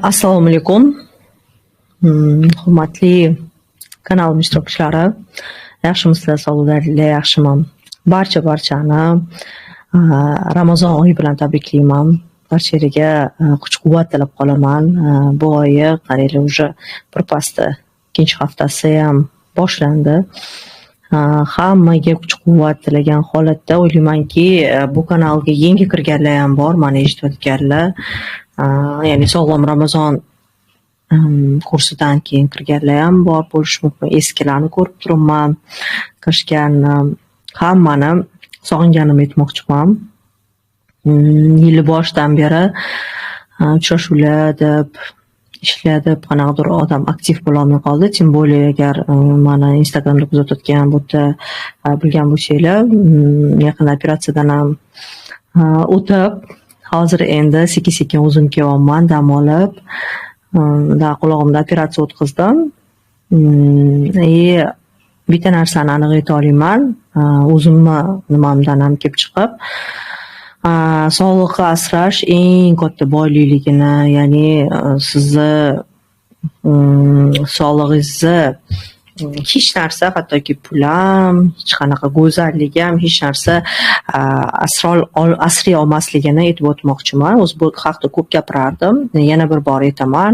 Assalomu alaykum. Hurmatli kanal ishtirokchilari, yaxshimisizlar? Sog'liklar, yaxshiman. Barchani Ramazon oyi bilan tabriklayman. Barchalarga kuch-quvvat tilab qolaman. Bu oyi qariyli уже birpasda ikkinchi haftasi ham boshlandi. Hammaga kuch-quvvat tilagan holatda o'ylaymanki, bu kanalga yangi kirganlar ham bor, mana eshitayotganlar. Ya'ni sog'lom Ramazon kursidan keyin kirganlar ham bor bo'lishi mumkin. Eskilarni ko'rib turibman. Kirishgan hammani sog'inganimni aytmoqchiman. Yil boshidan beri uchrashuvlar deb ishlar deb qanaqadir odam aktiv bo'la olmay qoldi. Tim bo'lib agar mana Instagramda kuzatayotgan bo'lsa, bilgan bo'lsanglar, yaqin operatsiyadan ham o'tib, hozir endi sekin-sekin o'zim kelyapman, dam olib. Qulog'imda operatsiya o'tkazdim. Bitta narsani aniq ayta olaman, o'zimni nimamdan ham kelib chiqib, sog'liqni asrash eng katta boyligini, ya'ni sizni sog'lig'ingizni hech narsa, hattoki pul ham, hech qanaqa go'zallik ham, hech narsa asray olmasligini aytib o'tmoqchiman. O'zi bu haqida ko'p gapirardim, yana bir bor aytaman.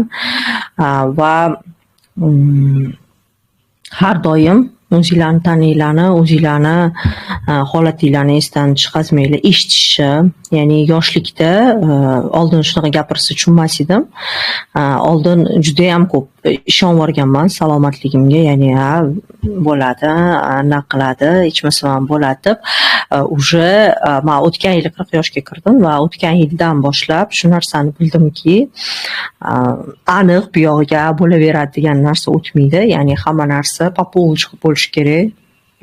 Va har doim o'zinglarni taninglarni, o'zinglarni holatinglarni esdan chiqazmanglar, eshitishni. Ya'ni yoshlikda oldin shunaqa gapirsa tushunmas edim. Oldin juda ham ko'p ishonib o'rganman salomatligimga, ya'ni bo'ladi, nima qiladi, ichmasam ham bo'ladi deb. Уже men o'tgan yil 40 yoshga kirdim va o'tgan yildan boshlab shu narsani bildimki, aniq bu yog'iga bo'laveradi degan narsa o'tmaydi. Ya'ni hamma narsa popolniy bo'lishi kerak.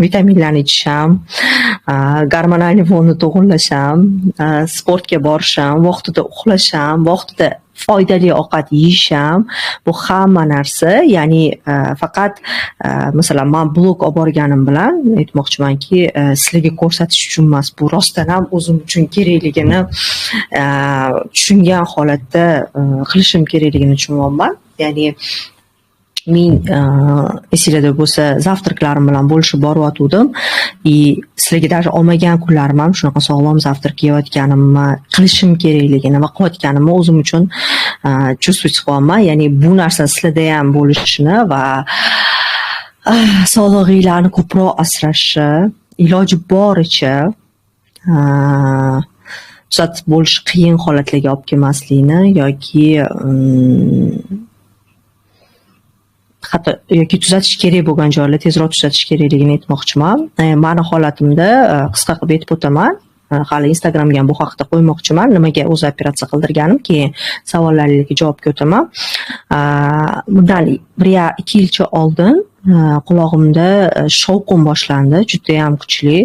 Vitaminlarni ichisham, gormonal fonni to'g'irlasham, sportga borisham, vaqtida uxlasham, vaqtida foydali ovqat yeyisham, bu hamma narsa, ya'ni faqat masalan men blog olib borganim bilan aytmoqchimanki, sizlarga ko'rsatish uchun emas, bu rostdan ham o'zim uchun kerakligini tushungan holatda qilishim kerakligini tushunyapman. Ya'ni men esinglarda bo'lsa, zavtraklarim bilan bo'lishib boryotgandim. Sizlarga даже olmagan kunlarim ham shunaqa sog'lom zavtrak yeyotganimni, qilishim kerakligini va qilayotganimni o'zim uchun чувствовать qilyapman. Ya'ni bu narsa sizlarda ham bo'lishini va sog'lig'inglarni ko'proq asrashni, iloji boricha tuzatib bo'lish qiyin holatlarga olib kelmaslikni yoki hatto tuzatish kerak bo'lgan joylarni tezroq tuzatish kerakligini aytmoqchiman. Meni holatimda qisqa qilib aytib o'taman. Hali Instagramga ham bu haqida qo'ymoqchiman. Nimaga o'zi operatsiya qildirganim, keyin savollaringizga javobga o'taman. Bundan 1-2 yilcha oldin qulog'imda shovqin boshlandi, juda ham kuchli.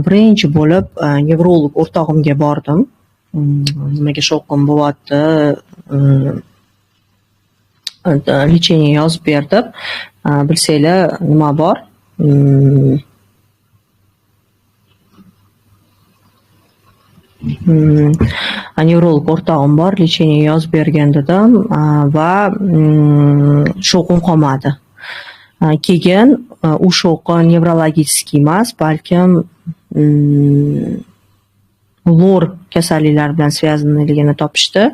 Birinchi bo'lib nevrolog o'rtog'imga bordim. Nimaga shovqin bo'lyapti? Lecheniya yozib berdi. Bilsanglar, nima bor? Nevrolog o'rtog'im bor, lecheniya yozib bergan dedim va shovqin qolmadi. Keyin u shovqin nevrologik emas, balkim lor kasalliklar bilan связанныйligini topishdi.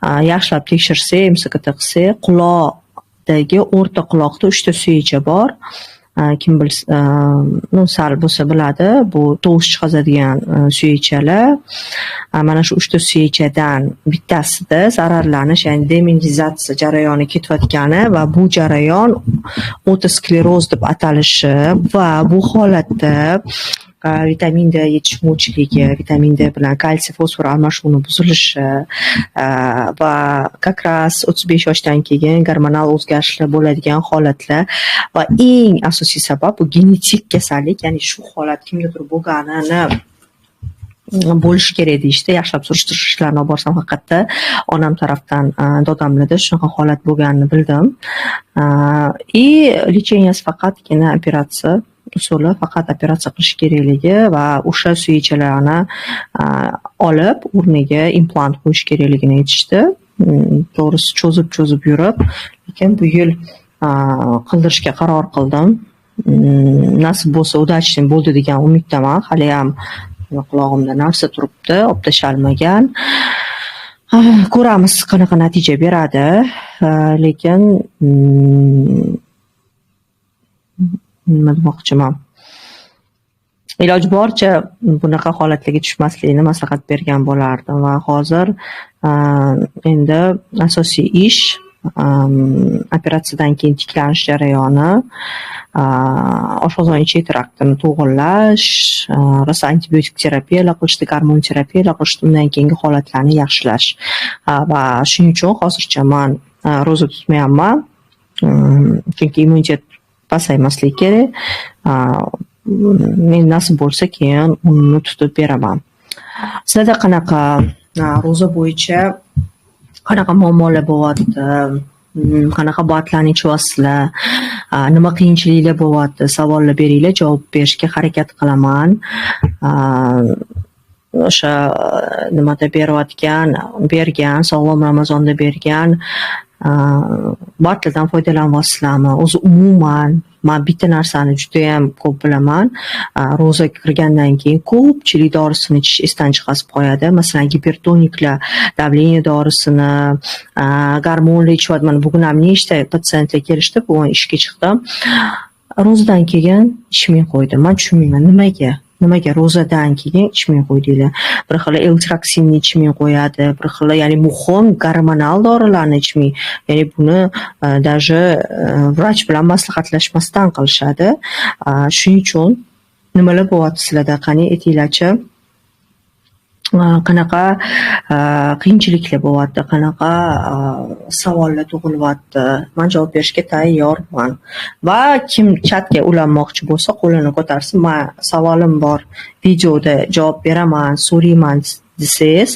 Yaxshilab tekshirsak, MSKT qilsak, quloqdagi o'rta quloqda 3 ta suyacha bor. Kim bilsa, sal bo'lsa biladi, bu tovush chiqazadigan suyachalar. Mana shu 3 ta suyachadan bittasida zararlanish, ya'ni deminizatsiya jarayoni ketayotgani va bu jarayon otoskleroz deb atalishi va bu holatda vitamin D yetishmovchiligi, vitamin D bilan kalsiy fosfor almashuvi buzilishi va как раз 35 yoshdan keyin gormonal o'zgarishlar bo'ladigan holatlar va eng asosiy sabab bu genetik kasallik, ya'ni shu holat kimgadir bo'lganini bo'lishi kerak deyishdi. Yaxshilab surishtirish ishlarini olib borsam, haqiqatda onam tarafdan dodamlarda shunaqa holat bo'lganini bildim. Lecheniyasi faqatgina operatsiya usuli, faqat operatsiya qilish kerakligi va o'sha suyachalarni olib o'rniga implant qo'yish kerakligini aytishdi. To'g'risi cho'zib yurib, lekin bu yil qildirishga qaror qildim. Nasib bo'lsa udachный bo'ldi degan umiddaman. Haliyam qulog'imda narsa turibdi, olib tashalmagan. Ko'ramiz qanaqa natija beradi. Lekin nima demoqchiman? Iloji boricha bunaqa holatlarga tushmaslikni maslahat bergan bo'lardim va hozir endi asosiy ish operatsiyadan keyin tiklanish jarayoni, oshqozon ichak traktini to'g'irlash, rosa antibiotik terapiyalar qilishdi, gormon terapiyalar qilishdi, undan keyingi holatlarni yaxshilash. Va shuning uchun hozircha men ro'za tutmayapman. Chunki immunitet pasaymasligi kerak. Men nasib bo'lsa keyin uni tutib beraman. Sizlarda qanaqa ro'za bo'yicha qanaqa muammolar bo'lyapti? Qanaqa batlarni ichyapsizlar? Nima qiyinchiliklar bo'lyapti? Savollar beringlar, javob berishga harakat qilaman. O'sha nimada bergan, Sog'lom Ramazonda bergan batlardan foydalanyapsizlarmi? O'zi umuman men bitta narsani juda ham ko'p bilaman. Ro'za kirgandan keyin ko'pchilik dorisini ichish esdan chiqarib qo'yadi. Masalan, gipertoniklar davleniya dorisini, gormonlar ichyapti. Mana bugun ham nechta patsientlar kelishdi, bu ishga chiqdim. Ro'zadan keyin ichmay qo'ydi. Men tushunmayman, nimaga ro'zadan keyin ichmay qo'ydinglar? Bir xil L-toksinni ichmay qo'yadi, bir xil, ya'ni muhim gormonal dorilarni ichmay, ya'ni buni даже vrach bilan maslahatlashmasdan qilishadi. Shuning uchun nimalar bo'lyapti sizlarda? Qani aytinglarchi? Qanaqa qiyinchiliklar bo'lyapti, qanaqa savollar tug'ilyapti? Men javob berishga tayyorman. Va kim chatga ulanmoqchi bo'lsa, qo'lini ko'tarsin. Men savolim bor, videoda javob beraman, so'rayman desangiz,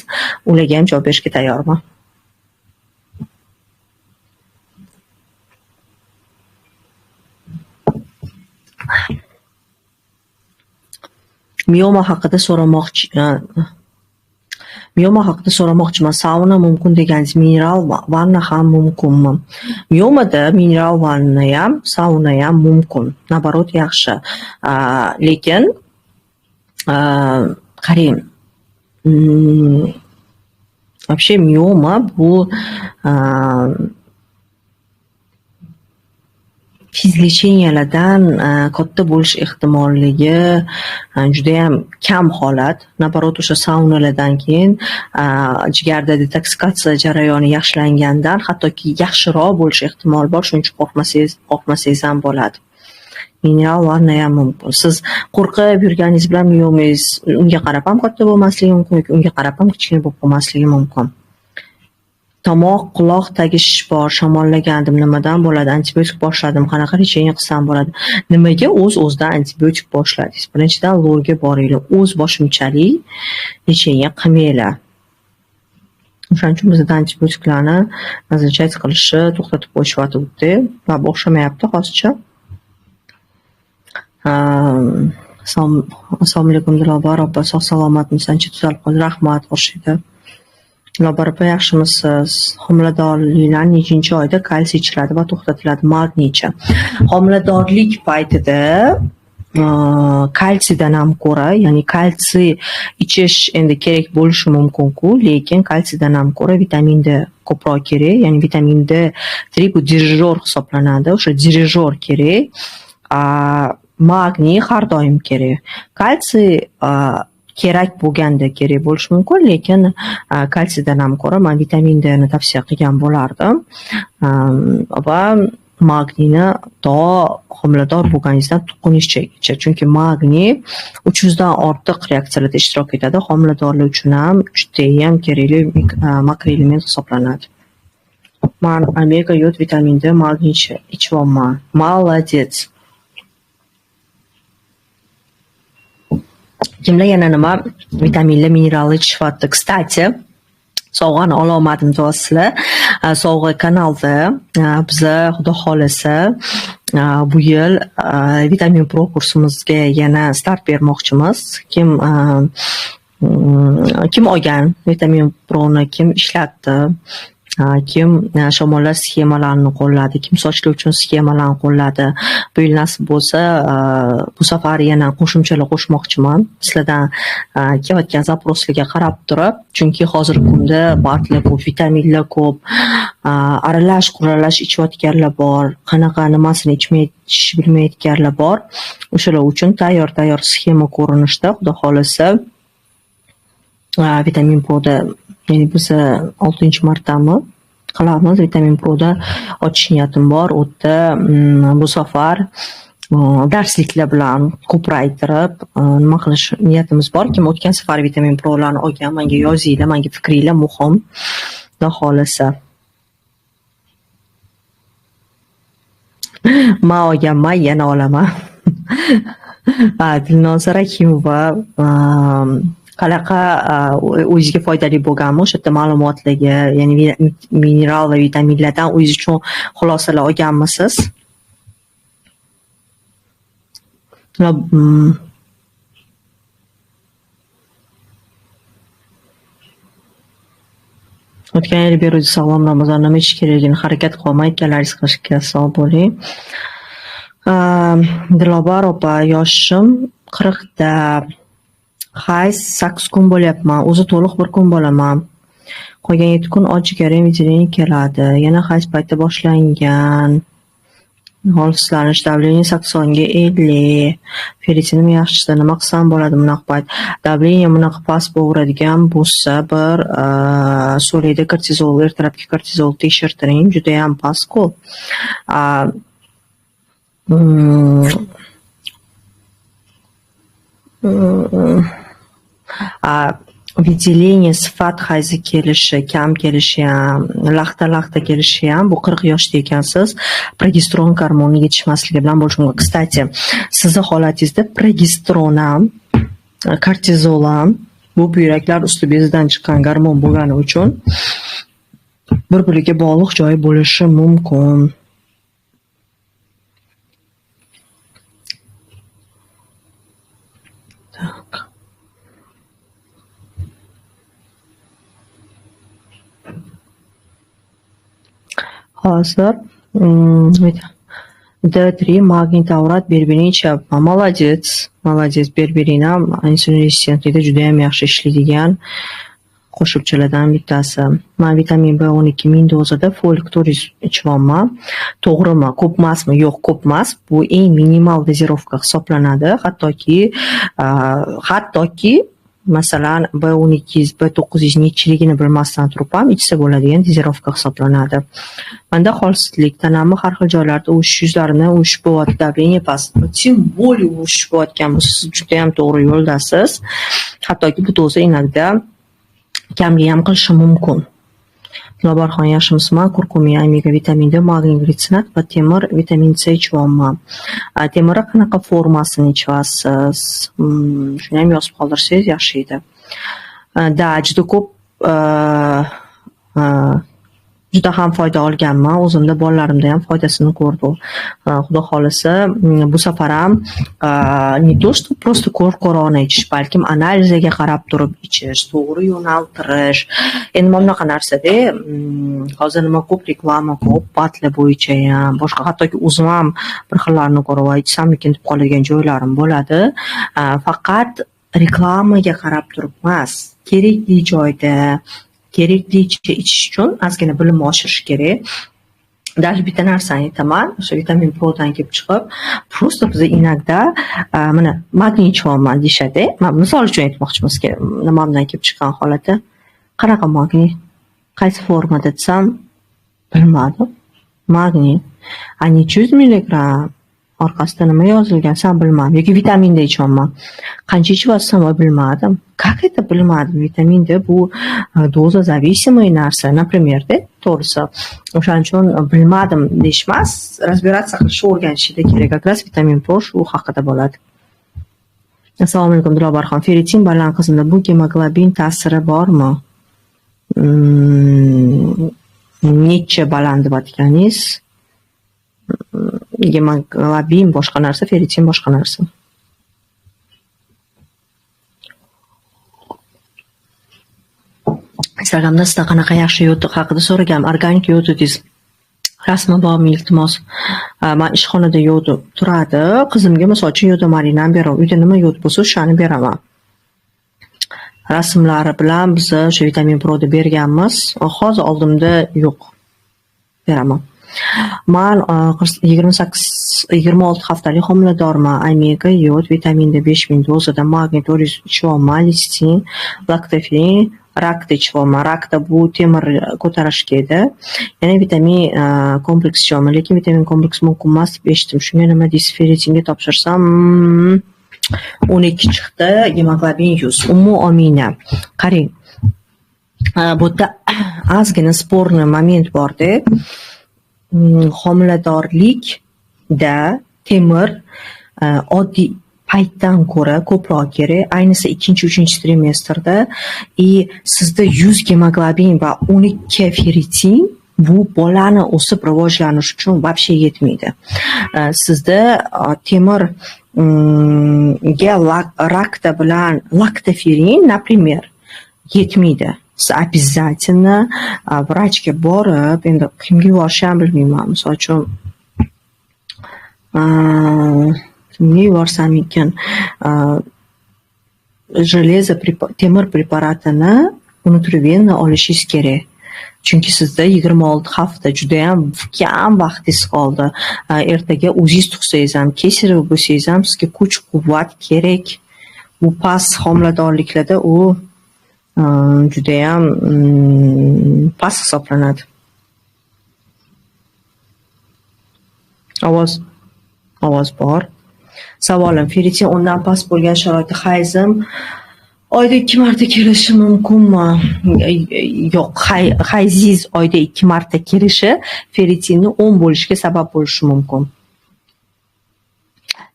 ularga ham javob berishga tayyorman. Mioma haqida so'ramoqchiman. Sauna mumkin deganingiz, mineral vanna ham mumkinmi? Miomada mineral vanna ham, sauna ham mumkin. Nabarot yaxshi. Lekin qarang, вообще mioma bu fizlecheniyalardan katta bo'lish ehtimolligi juda ham kam holat. Nabarot o'sha saunalardan keyin jigarda detoksikatsiya jarayoni yaxshilangandan hattoki yaxshiroq bo'lish ehtimoli bor. Shuning uchun qo'rqmasangiz ham bo'ladi. Mineral vanna ham mumkin. Siz qo'rqib yurganingiz bilan miomangiz unga qarab ham katta bo'lmasligi mumkin, unga qarab ham kichkina bo'lib qolmasligi mumkin. Tomoq, quloq tagi shish bor, shamollagandim, nimadan bo'ladi? Antibiotik boshladim, qanaqa lecheniya qilsam bo'ladi? Nimaga o'z-o'zidan antibiotik boshladingiz? Birinchidan lorga boringlar, o'z boshimchalik lecheniya qilmanglar. O'shaning uchun bizda antibiotiklarni nazarchat qilishni to'xtatib qo'yishyapti va bu o'xshamayapti hozircha. Assalomu alaykum Dilobar opa, sog' salomatmisan-chi? Tuzalib qoldi. Rahmat, Xurshida. Dilobar opa, yaxshimisiz? Homiladorliklar nechinchi oyda kalsiy ichiladi va to'xtatiladi? Magniychi. Homiladorlik paytida kalsiydan ham ko'ra, ya'ni kalsiy ichish endi kerak bo'lishi mumkin-ku, lekin kalsiydan ham ko'ra vitamin D ko'proq kerak. Ya'ni vitamin D3 bu dirijor hisoblanadi. O'sha dirijor kerak. Magniy har doim kerak. Kalsiy kerak bo'lganda kerak bo'lishi mumkin, lekin kalsiydan ham ko'ra men vitamin D ni tavsiya qilgan bo'lardim. Va magniyni to homilador bo'lganingizdan tuqqunizgacha, chunki magniy 300 dan ortiq reaksiyalarda ishtirok etadi. Homiladorlar uchun ham juda ham kerakli makroelement hisoblanadi. Men omega yod, vitamin D, magniy ichyapman. Молодец. Kimlar yana nima vitaminlar, minerallar ichishyapti? Kstati, sovg'ani alomatim deyapsizlar. Sovg'a kanalda biza xudo xolasa bu yil vitamin pro kursimizga yana start bermoqchimiz. Kim olgan vitamin proni, kim ishlatdi? Kim shamollash sxemalarini qo'lladi, kim sochlar uchun sxemalarni qo'lladi. Bu yil nasib bo'lsa, bu safar yana qo'shimchalar qo'shmoqchiman. Sizlardan kelayotgan zaproslarga qarab turib, chunki hozirgi kunda barglar ko'p, vitaminlar ko'p, aralash ichayotganlar bor, qanaqa nimasini ichish bilmayotganlar bor. O'shalar uchun tayyor sxema ko'rinishda, xudo xolasa, vitamin Pro'da, ya'ni biz 6-martami qilamiz. Vitamin Pro'da ochish niyatim bor. U yerda bu safar darsliklar bilan ko'paytirib nima qilish niyatimiz bor. Kim o'tgan safar vitamin Pro'larni olgan, menga yozinglar, menga fikringlar muhim. Xudo xolasa. Men olganman, yana olaman. Dilnozira Akimova qanaqa o'zingizga foydali bo'lganmi o'sha yerda ma'lumotlarga, ya'ni mineral va vitaminlardan o'zingiz uchun xulosalar olganmisiz? O'tgan yil beruvchi sog'lom Ramazon nima ichish kerakligini harakat qilmay aytganlaringiz qilishga sog' bo'ling. Dilobar opa, yoshim 40da. Hayz 8 kun bo'lyapman. O'zi to'liq 1 kun bo'laman. Qolgan 7 kun och jigarim vitamin keladi. Yana hayz payti boshlangan. Holsislanish, davleniya 80ga 50. Feritinim yaxshisi, nima qilsam bo'ladi bunaqa payt? Davleniya bunaqa past bo'g'iradigan bo'lsa, bir so'layda kortizol, ertalabki kortizol tekshirtiring, juda ham past-ku. Выделение sifat hayzi kelishi, kam kelishi ham, laxta kelishi ham, bu 40 yoshda ekansiz, progesteron gormoni yetishmasligi bilan bo'lishi mumkin. Kstati, sizni holatingizda progesteron ham, kortizol ham, bu buyraklar usti bezidan chiqqan gormon bo'lgani uchun bir-biriga bog'liq joyi bo'lishi mumkin. Hozir D3 magniy taurat berberin ichyapman. Молодец, berberin ham insulin rezistentlikda juda ham yaxshi ishlaydigan qo'shimchalardan bittasi. Men vitamin B12 1000 dozada folik turiz ichyapman. To'g'rimi? Ko'p emasmi? Yo'q, ko'p emas. Bu eng minimal dozirovka hisoblanadi. Hattoki masalan B12, B9 nechiligini bilmasdan turib ham ichsa bo'ladigan dozirovka hisoblanadi. Menda holsizlik, tanamni har xil joylarda o'shish, yuzlarimdan o'shish bo'lyapti, davleniya past. Tim более o'shish bo'layotgan bo'lsa, siz juda ham to'g'ri yo'ldasiz. Hattoki bu doza inakda kamga ham qilishi mumkin. Dilobarxon, yaxshimisizman? Kurkumiya, omega vitamin D, magniy glitsinat va temir vitamin C ichyapman. Temirni qanaqa formasini ichyapsiz? Shuni ham yozib qoldirsangiz yaxshi edi. Da, juda ko'p juda ham foyda olganman. O'zimda, bolalarimda ham foydasini ko'rdim. Xudo xolasa, bu safar ham не то что просто ko'r-ko'rona ichish, balkim analiziga qarab turib ichish, to'g'ri yo'naltirish. Endi mana bunaqa narsada hozir nima ko'p reklama ko'p, batlar bo'yicha ham, boshqa hattoki o'zim ham bir xillarni ko'rib ichsammikin deb qoladigan joylarim bo'ladi. Faqat reklamaga qarab turib emas, kerakli joyda keraklicha ichish uchun ozgina bilim oshirish kerak. Даже bitta narsani aytaman, o'sha vitamin Pro'dan kelib chiqib, просто biz inakda mana magniy ichyapman deyishadi. Men misol uchun aytmoqchimiz, nimamdan kelib chiqqan holati. Qanaqa magniy? Qaysi formada desam, bilmadim. Magniy 300 milligram. Orqasida nima yozilgan, sen bilmadim. Yoki vitamin D ichyapman. Qancha ichyapsam bilmadim. Как это bilmadim? Vitamin D bu doza зависимый narsa, например, to'g'risi. O'shaning uchun bilmadim deyish emas, разбираться qilishni o'rganishida kerak. Как раз vitamin Pro shu haqida bo'ladi. Assalomu alaykum Dilobarxon. Feritin baland qismida bu gemoglobin ta'siri bormi? Necha baland deb aytganingiz? Gemoglobin boshqa narsa, feritin boshqa narsa. Instagramda sizda qanaqa yaxshi yo'tiq haqida so'ragam. Organik yo'tiqingiz rasmi bormi, iltimos? Men ishxonada yo'tiq turadi. Qizimga misol uchun yo'tiq marinani beraman. Uyda nima yo'tiq bo'lsa, o'shani beraman. Rasmlari bilan biz o'sha vitamin Pro'da berganmiz. Hozir oldimda yo'q. Beraman. Men 26 haftalik homiladorman. Omega, yod, vitamin D 5000 dozada, magniy 400 ichyapman, listin, laktoferin, rakda ichyapman. Rakda bu temir ko'tarishga edi. Yana vitamin kompleks ichyapman, lekin vitamin kompleks mumkin emas deb eshitdim. Shunga nima deysiz, ferritinga topshirsam 12 chiqdi, gemoglobin 100. Umumiy omina. Qarang. Bu yerda ozgina sporni moment bor-da. Homiladorlikda temir oddiy paytdan ko'ra ko'proq kerak, ayniqsa 2-3 trimestrda. Sizda 100 gemoglobin va 12 ferritin bu bolani o'sib rivojlanishi uchun вообще yetmaydi. Sizda temir ga rakda bilan laktoferin, например, yetmaydi. Siz обязательно vrachga borib, endi kimga yuborishni bilmayman. Misol uchun kimga yuborsam ekan, железо temir preparatini внутривенно olishingiz kerak. Chunki sizda 26 hafta juda ham kam vaqtingiz qoldi. Ertaga o'zingiz tug'sangiz ham, kesarov bo'lsangiz ham sizga kuch-quvvat kerak. Bu past homiladorliklarda u juda ham past hisoblanadi. Ovoz bor. Savolim, ferritin undan past bo'lgan sharoitda hayzim oyda 2 marta kelishi mumkinmi? Yo'q, hayzingiz oyda 2 marta kelishi ferritinni 10 bo'lishiga sabab bo'lishi mumkin.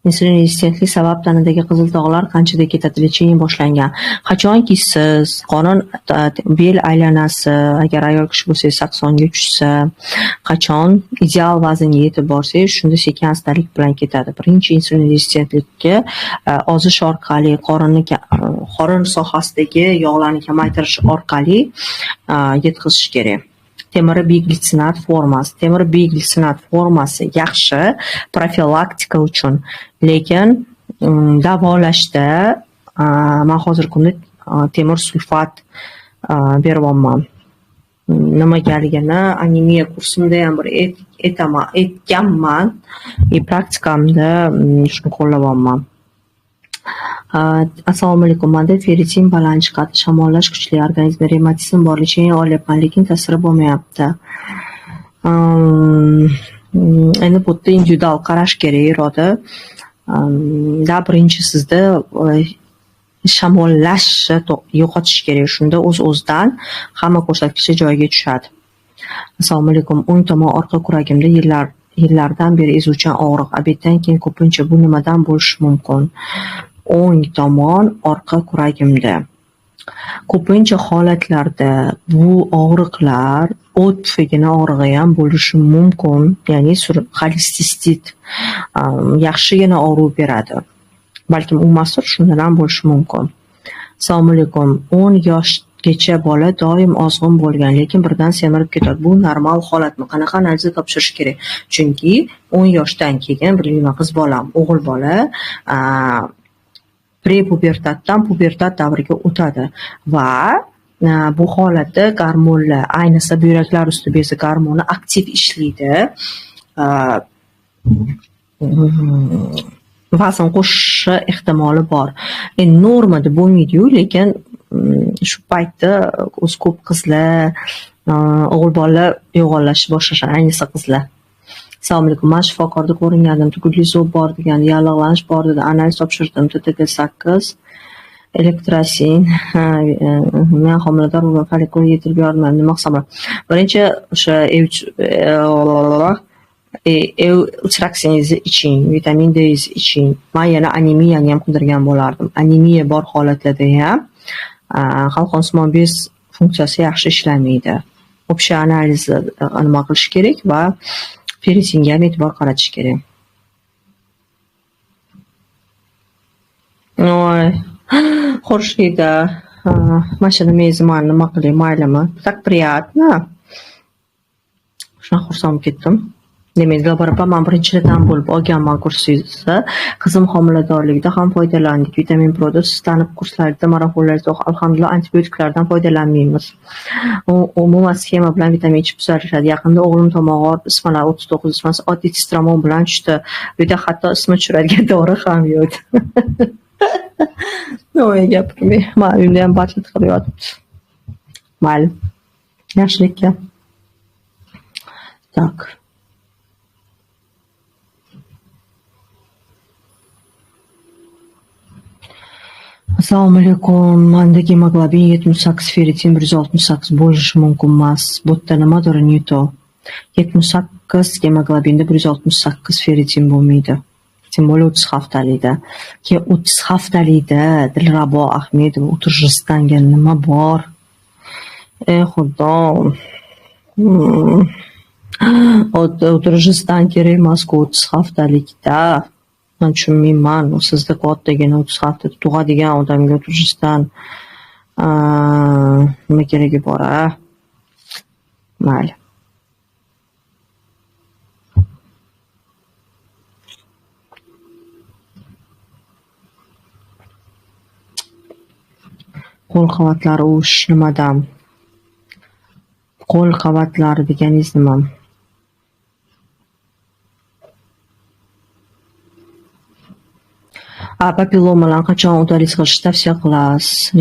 Insulin rezistentlik sabab tanadagi qizil dog'lar qanchada ketadi? Lecheniya boshlangan. Qachonki siz qorin bel aylanasi, agar ayol kishi bo'lsangiz 80 ga tushsa, qachon ideal vaznga yetib borsangiz, shunda sekin astalik bilan ketadi. Birinchi insulin rezistentlikka ozish orqali, qorin sohasidagi yog'larni kamaytirish orqali yetkazish kerak. Temir biglitsinat formasi. Temir biglitsinat formasi yaxshi profilaktika uchun, lekin davolashda men hozirgi kunda temir sulfat beryapman. Nimagaligini anemiya kursimda ham bir aytganman, praktikamda shuni qo'llayapman. Assalomu alaykum. Menda ferritin baland chiqadi, shamollash kuchli, organizmda revmatizm bor, lecheniya olyapman, lekin ta'siri bo'lmayapti. Endi bu yerda individual qarash kerak, Iroda. Birinchi sizda shamollashni yo'qotish kerak, shunda o'z-o'zidan hamma ko'rsatkichi joyiga tushadi. Assalomu alaykum. O'ng tomon orqa kuragimda yillardan beri ezuvchan og'riq, obeddan keyin ko'pincha bu nimadan bo'lishi mumkin? O'ng tomon orqa kuragimda. Ko'pincha holatlarda bu og'riqlar o't tufayli og'rig'i ham bo'lishi mumkin, ya'ni xolestistit yaxshigina og'riq beradi. Balkim u mas'ul shundan ham bo'lishi mumkin. Assalomu alaykum. 10 yoshgacha bola doim ozg'in bo'lgan, lekin birdan semirib ketadi. Bu normal holatmi? Qanaqa analiz topshirish kerak? Chunki 10 yoshdan keyin, bilmayman, qiz bolam, o'g'il bola prepubertatdan pubertat davriga o'tadi va bu holatda gormonlar, ayniqsa buyraklar usti bezi gormoni aktiv ishlaydi. Vazn qo'shishi ehtimoli bor. Normada bo'lmaydi-yu, lekin shu paytda o'z ko'p qizlar, o'g'il bola yo'g'onlashni boshlashadi, ayniqsa qizlar. Assalomu alaykum. Men shifokorda ko'ringandim. Tugukli zob bor degan, yallig'lanish bor dedi. Analiz topshirdim. TTG8, elektrosin. Men homilador bo'lgan follikul yetirib yordam. Nima qilsam? Birinchi o'sha uchraksingizni iching, vitamin D iching. Men yana anemiyani ham qidirgan bo'lardim. Anemiya bor holatlarda ham qalqonsimon bez funksiyasi yaxshi ishlamaydi. Общий analizni nima qilish kerak va ferritinga ham e'tibor qaratish kerak. Xurshida, Mashina mezman nima qilay, maylimi? Так приятно. Shunaqa xursand ketdim. Demak, Laborator men birinchidan bo'lib olganman kursingizni. Qizim homiladorligida ham foydalandik. Vitamin Pro'da tanib kurslarida, marafonlarda alhamdulillah antibiotiklardan foydalanmaymiz. Umuman sxema bilan vitamin ichib tuzalishadi. Yaqinda o'g'lim tomog'i og'rib, ismalari 39 ismasi oddiy testramon bilan tushdi. Bu yerda hatto ismi tushiradigan dori ham yo'q. Nima gapirmay, men uyimda ham batlet qilib yotibdi. Mayli. Yaxshilikka. Так. Assalomu alaykum. Menda gemoglobin 78, ferritin 168 bo'lishi mumkin emas. Bu yerda nimadir neto. 78 gemoglobinda 168 ferritin bo'lmaydi. Тем более 30 haftalikda. Keyin 30 haftalikda Dilrabo Ahmedova o'tirishdan nima bor? Ey xudo. O'tirishdan kerak emas-ku 30 haftalikda. Men tushunmayman. Sizda kattagina 30 haftada tug'adigan odamga o'tirishdan nima keragi bor-a? Mayli. Qo'l qavatlari uvish nimadan? Qo'l qavatlari deganingiz nima? А папилломаlarni qachon удалить qilishni tavsiya qilasiz?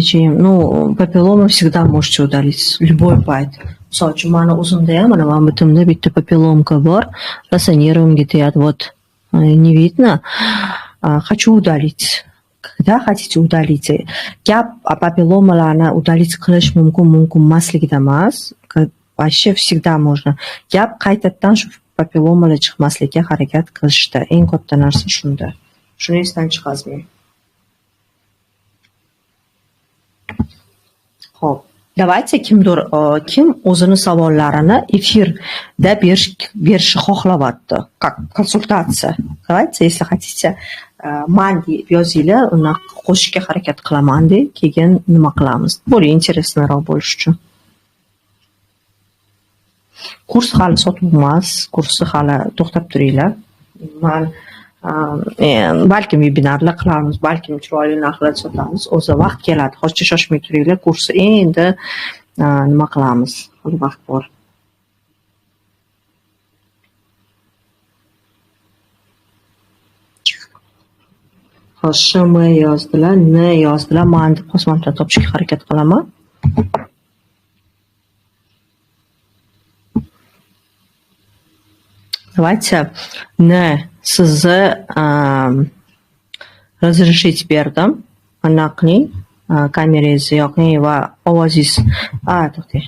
Ну, папиллома всегда можете удалить, любой payt. Misol uchun, meni o'zimda ham, mana men bitimda bitta papillomka bor. Рассонируемге tegadi, вот. Не видно. Хочу удалить. Когда хотите удалите. Gap papillomalarni удалить qilish mumkin emasligida emas. Вообще всегда можно. Gap qaytadan shu papillomalar chiqmaslikka harakat qilishda. Eng katta narsa shunda. Shuni esdan chiqazmang. Xo'p, давайте kim o'zini savollarini efirda berishni xohlayapti. Как консультация. Давайте, если хотите, man deb yozinglar, uni qo'shishga harakat qilaman deb, keyin nima qilamiz? Bo'ldi, интересныйroq bo'lish uchun. Kurs hali sotib emas, kursni hali to'xtab turinglar. Men balkim vebinarlar qilamiz, balkim chiroyli narxlarda sotamiz. O'zi vaqt keladi. Hozircha shoshmay turinglar. Kursni endi nima qilamiz? Hali vaqt bor. Shim yozdilar, n yozdilar. Men deb qo'shimcha topishga harakat qilaman. Давайте sizni разрешить berdim. Mana qiling, kamerangizni yoqing va ovozingiz. To'xtang.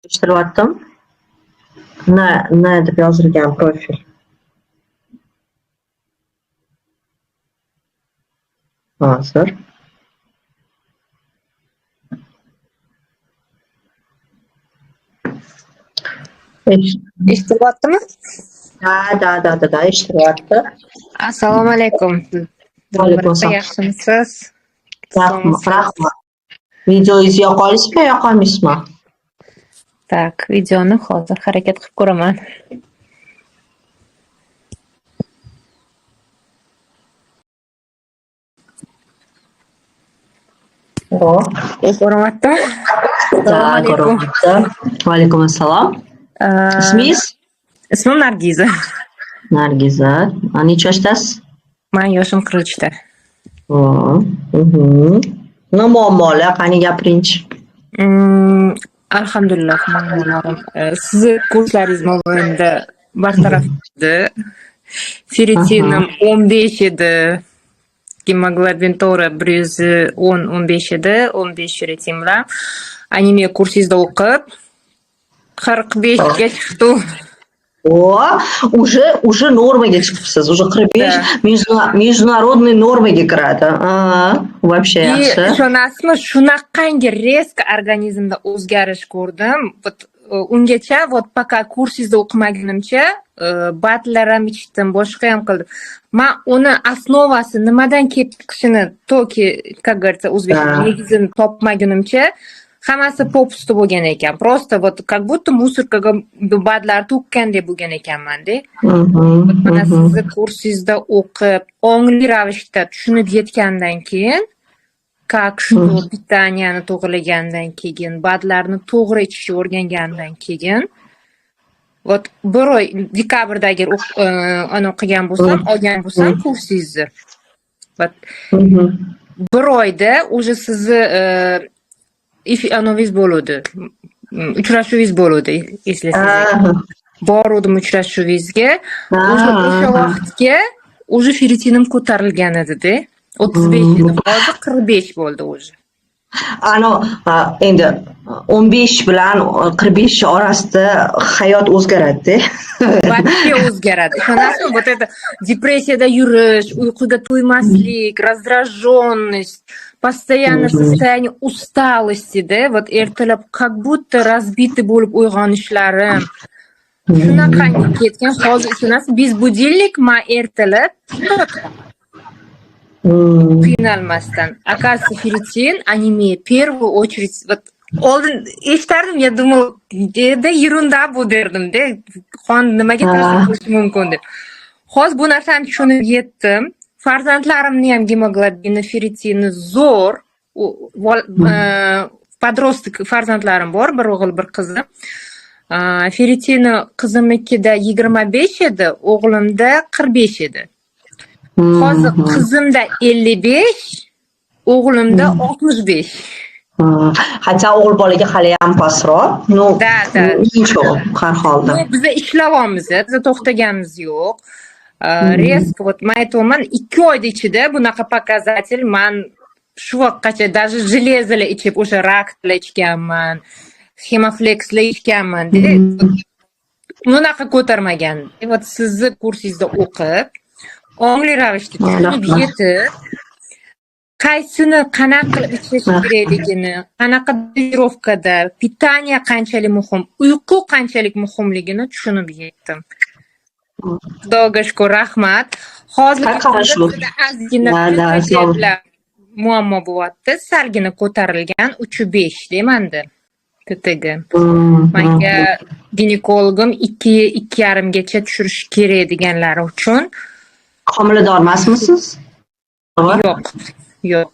Eshitiryaptim. N deb yozilgan profil. Hozir. Eshitilyaptimi? Da, eshitilyapti. Assalomu alaykum. Alaykum. Yaxshimisiz? Rahmat. Videongizni yoqolisizmi, yoqolmaysizmi? Tak, videoni hozir harakat qilib ko'raman. Ko'ryaptimi? Ko'ryapti. Va alaykum assalom. Ismingiz? Ismim Nargiza. Nargiza. Necha yoshdasiz? Men yoshim 43 ta. Nima muammolar? Qani gapiringchi. Alhamdulillah, muammolarim. Sizni kurslaringiz mobaynida bartaraf edi. Ferritinim 15 edi. Gemoglobin to'g'ri 110-15 edi. 15 ferritin bilan. Anemiya kursingizda o'qib 45 ga chiqdi. Уже нормаga chiqibsiz. Уже 45 международный normaga kiradi. Вообще yaxshi. Ishonasizmi, shunaqangi резко organizmda o'zgarish ko'rdim. ungacha вот пока kursingizda o'qimagunimcha batlar ham ichdim, boshqa ham qildim. Men uni osnovasi nimadan kelib chiqishini toki, как говорится, o'zbekcha negizini topmagunimcha hammasi popusti bo'lgan ekan. Просто вот как будто musorkaga batlar to'kkandek bo'lgan ekanman-da. Mana sizni kursingizda o'qib, ongli ravishda tushunib yetgandan keyin как что питаниeni to'g'rilagandan keyin, batlarni to'g'ri ichishni o'rgangandan keyin вот bir oy dekabrdagi ana o'qigan bo'lsam, olgan bo'lsam kursingizni. Вот bir oyda уже sizni anovingiz bo'ladi. Uchrashuvingiz bo'ladi, eslasangiz. Bordim uchrashuvingizga. O'sha vaqtga уже ferritinim ko'tarilgan edi-da. 35 edi. Hozir 45 bo'ldi уже. Endi 15 bilan 45 orasida hayot o'zgaradi-da. Вообще o'zgaradi. Ishonasizmi? Вот это depressiyada yurish, uyquga to'ymaslik, раздраженность, постоянно состояние усталости-da, вот ertalab как будто разбитый bo'lib uyg'onishlarim. Shunaqangi ketgan. Hozir ishonasiz, biz budilnik ma ertalab qiynalmasdan. Оказывается, ferritin, анемия, в первую очередь, вот oldin eshitardim, я думал, da ерунда bu derdim-da. Qon nimaga ta'sir qilishi mumkin deb. Hozir bu narsani tushunib yetdim. Farzandlarimni ham gemoglobini, ferritini zo'r. Подросток farzandlarim bor, bir o'g'il, bir qizim. Ferritini qizimnikida 25 edi, o'g'limda 45 edi. Hozir qizimda 55, o'g'limda 65. Hatto o'g'il bolaga hali ham pastroq. Da. Nechun har holda. Biz ishlayapmiz, biz to'xtaganimiz yo'q. Резко вот men aytayman, 2 oyda ichida bunaqa показатель men shu vaqtgacha даже железоlar ichib, o'sha raklar ichganman, hemoflexlar ichganman dedi. Bunaqa ko'tarmagan. Вот sizni kursingizda o'qib, ongli ravishda tushunib yetib, qaysini qanaqa qilib ichish kerakligini, qanaqa dozировкада, питание qanchalik muhim, uyqu qanchalik muhimligini tushunib yetdim. Xudoga shukr, rahmat. Hozir ozgina muammo bo'lyapti. Salgina ko'tarilgan 3-5 deymanda. TTG. Menga ginekologim 2-2,5 gacha tushirish kerak deganlari uchun. Homilador emasmisiz? Yo'q.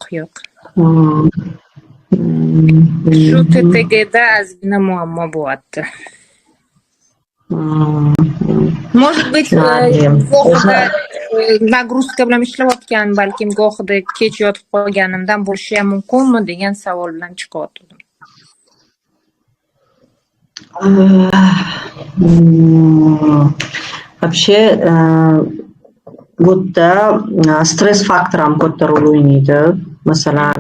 Shu TTGda ozgina muammo bo'lyapti. Может быть, go'xida nagruska bilan ishlayotgan, balkim go'xida kech yotib qolganimdan bo'lishi ham mumkinmi degan savol bilan chiqyaptim. Вообще, bu yerda stress faktori ham katta rol o'ynaydi. Masalan,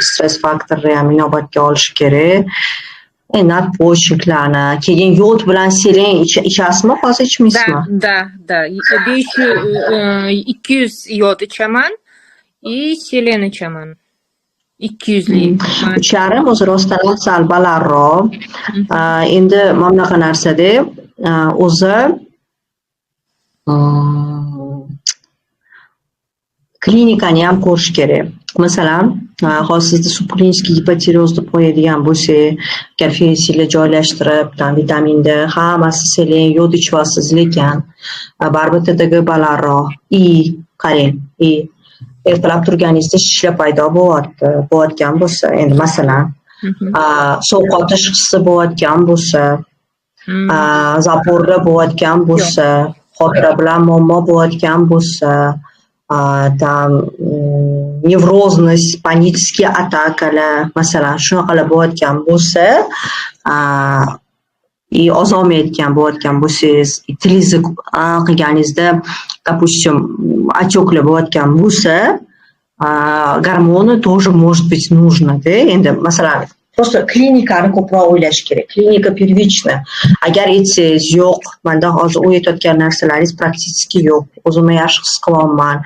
stress faktori ham inobatga olish kerak. Nadpochniklarni, keyin yod bilan selen ichasizmi, hozir ichmaysizmi? Da. 200 yod ichaman и selen ichaman. 200lik. Ucharim o'zi rostdan sal balandroq. Endi mana bunaqa narsada o'zi klinikani ham ko'rish kerak. Masalan, hozir sizda subklinik gipotireoz deb qo'yadigan bo'lsak, agar ferritinni joylashtirib, vitaminni hammasi selen, yod ichyapsiz, lekin baribir TTG balandroq. Qarang, ertalab turganingizda shishlar paydo bo'layotgan bo'lsa, endi masalan, sovqotish hissi bo'layotgan bo'lsa, zaporlar bo'layotgan bo'lsa, xotira bilan muammo bo'layotgan bo'lsa, nevrozность, панические атакаlar, masalan, shunaqalar bo'layotgan bo'lsa, ozolmayotgan bo'layotgan bo'lsangiz, tilingizni qilganingizda, допустим, отекlar bo'layotgan bo'lsa, гормоны тоже может быть нужно-da. Endi masalan, просто klinikani ko'proq o'ylash kerak. Klinika первична. Agar aytsangiz, yo'q, menda hozir o'ylayotgan narsalaringiz praktически yo'q, o'zimni yaxshi his qilyapman,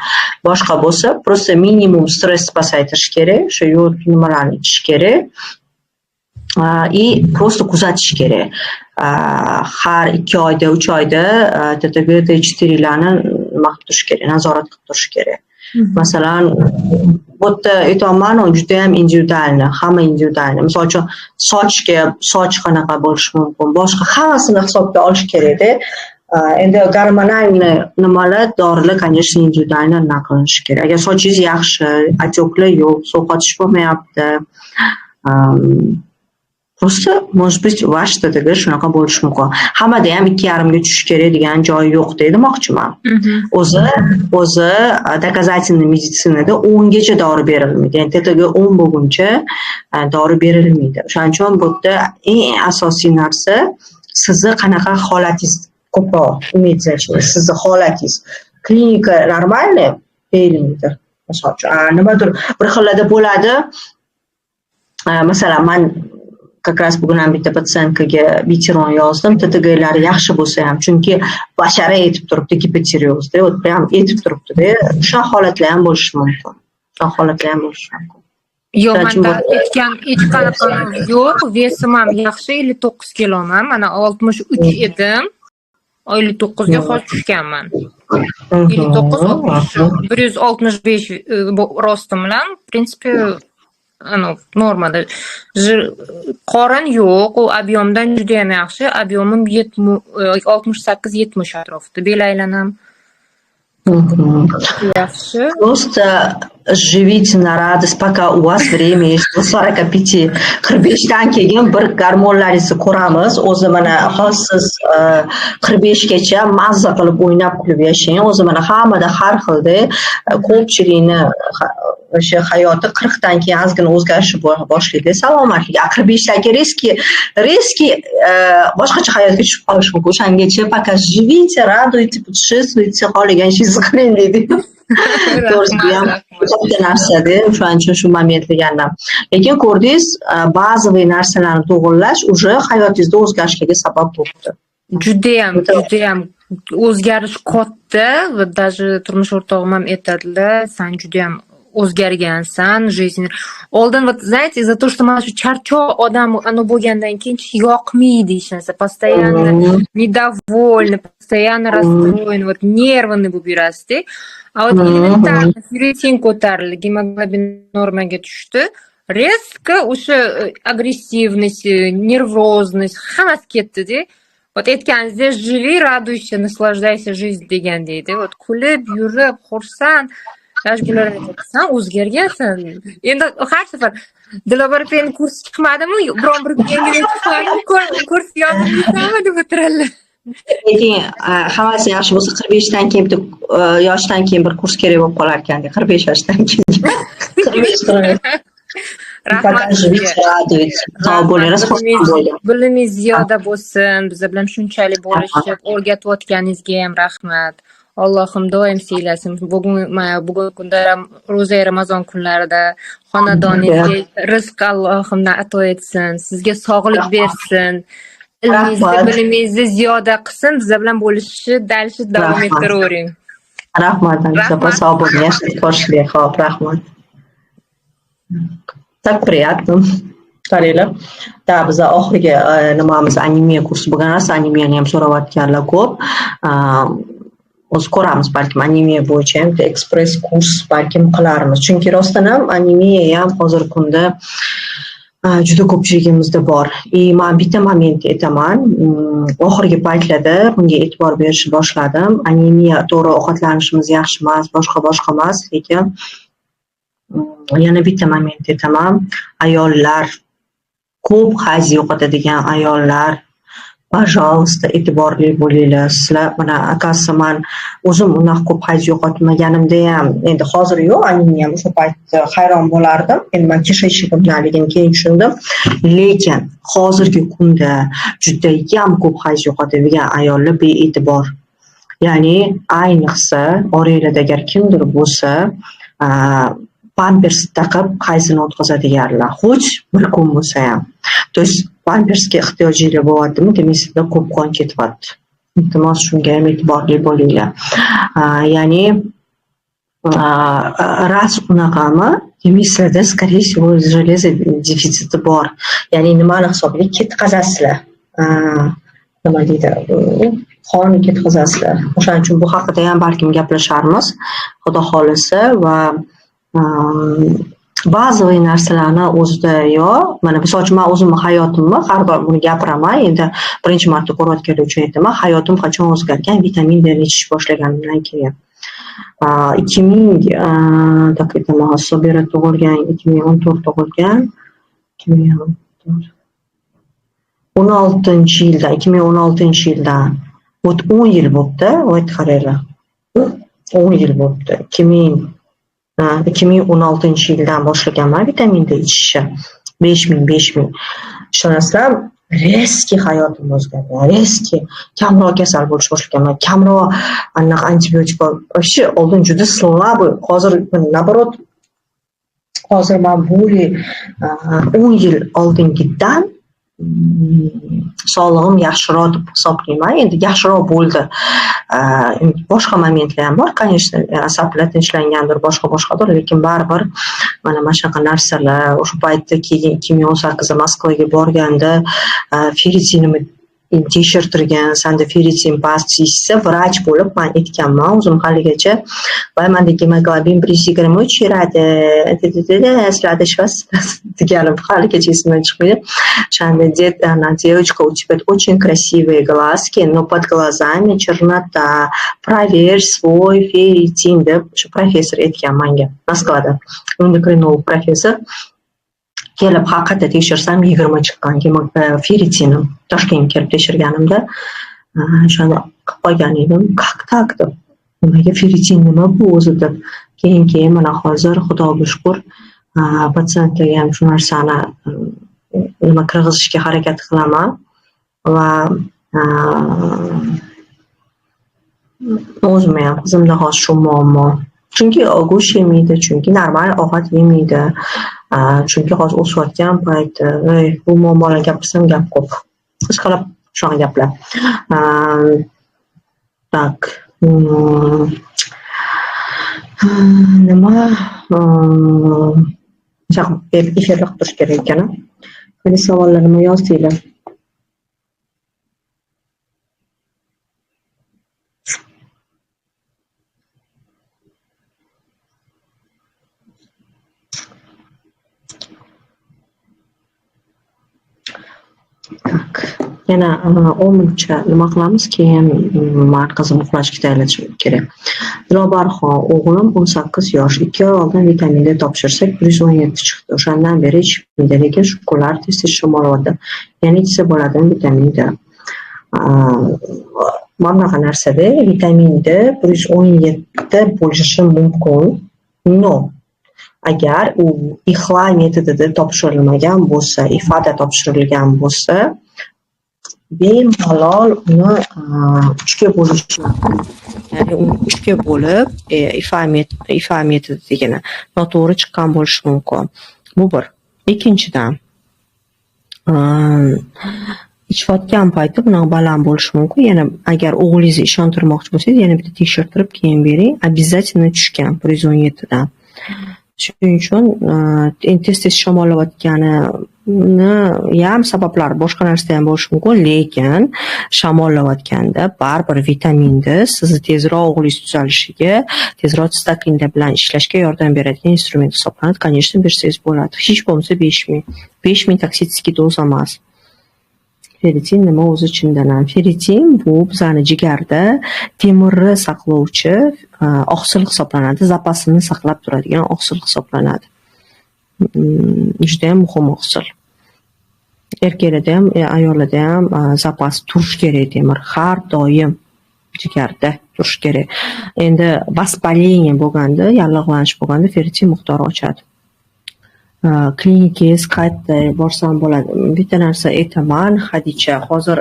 boshqa bo'lsa, просто minimum stress pasaytirish kerak, o'sha yo'l nimalarni ichish kerak. И просто kuzatish kerak. Har 2 oyda, 3 oyda TTG, T4larni nima qilib turish kerak, nazorat qilib turish kerak. Masalan, bu yerda aytyapman, u juda ham individualni, hamma individualni. Misol uchun soch qanaqa bo'lishi mumkin, boshqa hammasini hisobga olish kerakda. Endi gormonal nimalar, dorilar, конечно, individualni qilinishi kerak. Agar sochingiz yaxshi, отекlar yo'q, sovqotish bo'lmayapti, просто, может быть, vash TTG shunaqa bo'lishi mumkin. Hammada ham 2,5 ga tushish kerak degan joyi yo'q demoqchiman. O'zi доказательный meditsinada 10 gacha dori berilmaydi. Ya'ni TTG 10 bo'lguncha dori berilmaydi. O'shaning uchun bu yerda eng asosiy narsa sizni qanaqa holatingiz ko'proq umid qilishimiz. Sizni holatingiz klinika normalniy deyilmaydi. Misol uchun nimadir bir xillarda bo'ladi. Masalan, men как раз bugun ham bitta patsientkaga bitiron yozdim. TTGlari yaxshi bo'lsa ham, chunki bashara aytib turibdi gipotireozda, prям aytib turibdi-da. O'sha holatlar ham bo'lishi mumkin. Yo'q, menda hech qanaqa yo'q. Vesim ham yaxshi, 59 kiloman. Mana 63 edim. 59 ga hozir tushganman. 59, 165 rostim bilan, в принципе, normada. Qorin yo'q, u объемdan juda ham yaxshi. Объемim 68-70 atrofida. Belaylan ham yaxshi. Просто живите на радость, пока у вас время есть. 45, 45dan keyin bir gormonlaringizni ko'ramiz. O'zi mana hozir siz 45 gacha mazza qilib o'ynab kulib yashang. O'zi mana hammada har xilda, ko'pchilikni o'sha hayoti 40dan keyin ozgina o'zgarishi boshlaydi. Salomatlik 45dagi резкий boshqacha hayotga tushib qolish mumkin. O'shangacha пока живите, радуйте, путешествуйте, xohlagan ishingizni qiling deydi. To'g'risi bu ham katta narsa-da, o'shaning uchun shu moment degandim. Lekin ko'rdingiz, ba'zi narsalarni to'g'irlash уже hayotingizda o'zgarishlarga sabab bo'ldi. Juda ham o'zgarish katta va даже turmush o'rtog'im ham aytadilar, sen juda ham o'zgargansan, жизнь. Oldin, вот знаете, из-за того, что mana shu charchoq odam bo'lgandan keyin yoqmaydi hech narsa, постоянно недовольны, постоянно расстроен, вот нервный bo'lib yurasiz-da. А вот elementarно ferritin ko'tarildi, gemoglobin normaga tushdi. Резко o'sha agressivность, nervozность hammasi ketdi-da. Вот aytganingizdek, живи, радуйся, наслаждайся жизнью degan deydi. Вот kulib, yurib, xursand Rajgular aytsan, o'zgargansan. Endi har safar Dilobar opa kurs chiqmadimi? Biron bir yangi kurs yozmaysanmi deb o'tiradilar. Lekin hammasi yaxshi bo'lsa 45dan keyin bitta yoshdan keyin bir kurs kerak bo'lib qolar ekan, 45 yoshdan keyin. 45 Rahmat. Bilimingiz ziyoda bo'lsin. Biz bilan shunchalik bo'lishib, o'rgatayotganingizga ham rahmat. Allohim doim siylasin. Bugun kunda ro'za Ramazon kunlarida xonadoningizga rizq Allohimdan ato etsin. Sizga sog'lik bersin. Ilmingizni, bilimingizni ziyoda qilsin. Biz bilan bo'lishni, dalishni davom ettiravering. Rahmat. Sog' bo'ling. Yaxshi ko'rishlik. Xo'p, rahmat. Так приятно. Qaranglar. Biz oxirgi nimamiz anemiya kursi bo'lgan narsa, anemiyani ham so'rayotganlar ko'p. O'z ko'ramiz, balkim anemiya bo'yicha ham ekspress kurs balkim qilarmiz. Chunki rostdan ham anemiya ham hozirgi kunda juda ko'pchiligimizda bor. Men bitta moment aytaman. Oxirgi paytlarda bunga e'tibor berishni boshladim. Anemiya, to'g'ri ovqatlanishimiz yaxshi emas, boshqa emas, lekin yana bitta moment aytaman. Ayollar, ko'p hayz yo'qotadigan ayollar, пожалуйста, e'tiborli bo'linglar. Sizlar mana akasi men o'zim unaqa ko'p hayz yo'qotmaganimda ham, endi hozir yo'q, anemiya ham o'sha paytda hayron bo'lardim. Endi men kishayishimdaligini keyin tushundim. Lekin hozirgi kunda juda ham ko'p hayz yo'qotadigan ayollar bee'tibor. Ya'ni ayniqsa oranglarda agar kimdir bo'lsa, pampers taqib hayzini o'tkazadiganlar. Xo'sh, bir kun bo'lsa ham. То есть pampersga ehtiyojinglar bo'lyaptimi? Demak, sizda ko'p qon ketyapti. Iltimos shunga ham e'tiborli bo'linglar. Ya'ni ras unaqami? demak sizlarda скорее всего железо defitsiti bor. Ya'ni nimani hisobiga ketkazasizlar. Nima deydi? Qonni ketkazasizlar. O'shaning uchun bu haqida ham balkim gaplasharmiz, xudo xolisa va ba'zi narsalarni o'zida mana misol uchun men o'zimni hayotimni har bir buni gapiraman. Endi birinchi marta ko'rayotganlar uchun aytaman, hayotim qachon o'zgargan vitamin D ni ichish boshlaganimdan keyin. 2000 так aytaman, Sobira tug'ilgan, 2014 tug'ilgan, 2016-yilda, 2016-yildan 10 yil bo'libdi, voy qaranglar. 10 yil bo'libdi. 2016-yildan boshlaganman vitamin D ichishni. 5000. Ishonasizlar, reski hayotim o'zgardi. Reski kamroq kasal bo'lish boshlaganman. Kamroq anaqa antibiotik вообще oldin juda slabый. Hozir наоборот, hozir men более 10 yil oldingidan sog'lig'im yaxshiroq deb hisoblayman. Endi yaxshiroq bo'ldi. Boshqa momentlar ham bor, конечно, asablar tinchlangandir, boshqadir, lekin baribir mana shunaqa narsalar o'sha paytda keyin 2018da Moskvaga borganda ferritinimni tekshirtirgan, sanda ferritin past ichsa, vrach bo'lib men aytganman o'zim haligacha, va menda gemoglobin 123 yuradi, sizlarda shvas deganim haligacha esimdan chiqmaydi. Shanda девочка, у тебя очень красивые глазки, но под глазами чернота, проверь свой ферритин deb shu professor aytgan menga Moskvada. Endokrinolog professor. Kelib haqiqatda tekshirsam 20 chiqqan ferritinim. Toshkentga kelib tekshirganimda shunda qilib qo'ygan edim. Как так deb. Nimaga ferritin nima bu o'zi deb. Keyin mana hozir xudoga shukr patsientlarga ham shu narsani kirgizishga harakat qilaman va o'zimga ham qizimda hozir shu muammo. Chunki go'sht yemaydi, chunki normal ovqat yemaydi. Chunki hozir o'sayotgan payt, bu muammolarni gapirsam gap ko'p. Ishqilib shunaqa gaplar. Tak. Nima? Efirda turish kerak ekan. Qani savollarni yozdinglar. Tak. Yana 10 minutcha nima qilamiz, keyin men qizimni uxlashga tayyorlashim kerak. Dilobarxon o'g'lim 18 yosh, 2 oy oldin vitamin D topshirsak 117 chiqdi. O'shandan beri ichmaydi, lekin shu kunlar tez shamol oldi. Yana ichsa bo'ladimi vitamin D? Mana bunaqa narsada vitamin D 117 bo'lishi mumkin. No. Agar u IHLA metodida topshirilmagan bo'lsa, IFAda topshirilgan bo'lsa, bemalol uni 3 ga bo'lish mumkin. Ya'ni uni 3 ga bo'lib, IFA metodi degani noto'g'ri chiqqan bo'lishi mumkin. Bu bir. Ikkinchidan, ichayotgan paytda bunaqa baland bo'lishi mumkin. Yana agar o'g'lingizni ishontirmoqchi bo'lsangiz, yana bitta tekshirtirib keyin bering. Обязательно tushgan 117 dan. Shuning uchun tez shamollayotganini ham sabablari boshqa narsa ham bo'lishi mumkin, lekin shamollayotganda baribir vitamin D sizni tezroq o'g'lingiz tuzalishiga, tezroq staklinda bilan ishlashga yordam beradigan instrument hisoblanadi. Конечно, bersangiz bo'ladi. Hech bo'lmasa 5000. 5000 toksitskiy doza emas. Ferritin nima o'zi chindan ham? Ferritin bu bizning jigarda temirni saqlovchi oqsil hisoblanadi, zapasini saqlab turadigan oqsil hisoblanadi. Juda ham muhim oqsil. Erkaklarda ham, ayollarda ham zapas turish kerak, temir har doim jigarda turish kerak. Endi vоспаление bo'lganda, yallig'lanish bo'lganda ferritin miqdori oshadi. Klinikaga qaytda borsam bo'ladi. Bitta narsa aytaman, Hadicha, hozir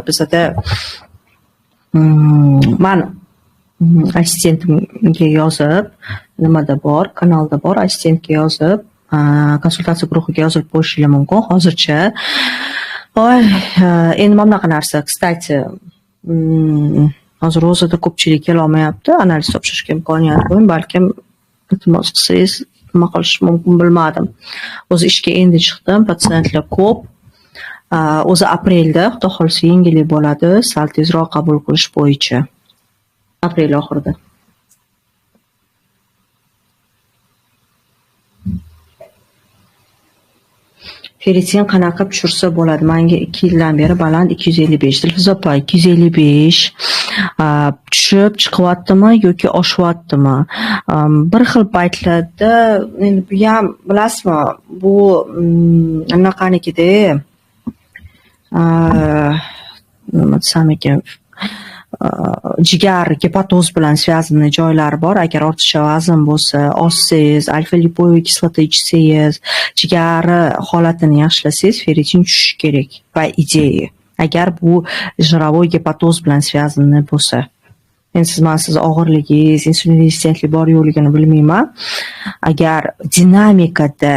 bizda men assistentimga yozib, nimada bor, kanalda bor, assistentga yozib, konsultatsiya guruhiga yozib qo'yishingiz mumkin. Hozircha endi mana bunaqa narsa, kstati, hozir o'zida ko'pchilik kela olmayapti, analiz topshirishga imkoniyat qo'ying, balkim iltimos qilsangiz nima qilish mumkin bilmadim. O'zi ishga endi chiqdim, patsientlar ko'p. O'zi aprelda xudo xohlasa yengillik bo'ladi, sal tezroq qabul qilish bo'yicha. Aprel oxirida. Feritin qanaqa tushirsa bo'ladi? Menga 2 yildan beri baland 255. Dilfuza opa 255 tushib chiqyaptimi yoki oshyaptimi? Bir xil paytlarda endi bu ham bilasizmi, bu anaqanikida nima desam ekan, jigar gepatoz bilan связанный joylari bor. Agar ortiqcha vazn bo'lsa, ozsangiz, alfa-lipoviy kislota ichsangiz, jigari holatini yaxshilasangiz, feritin tushishi kerak. Va ideya, agar bu jировой gepatoz bilan связанный bo'lsa. Endi siz og'irligingiz, insulin rezistentlik bor yo'qligini bilmayman. Agar dinamikada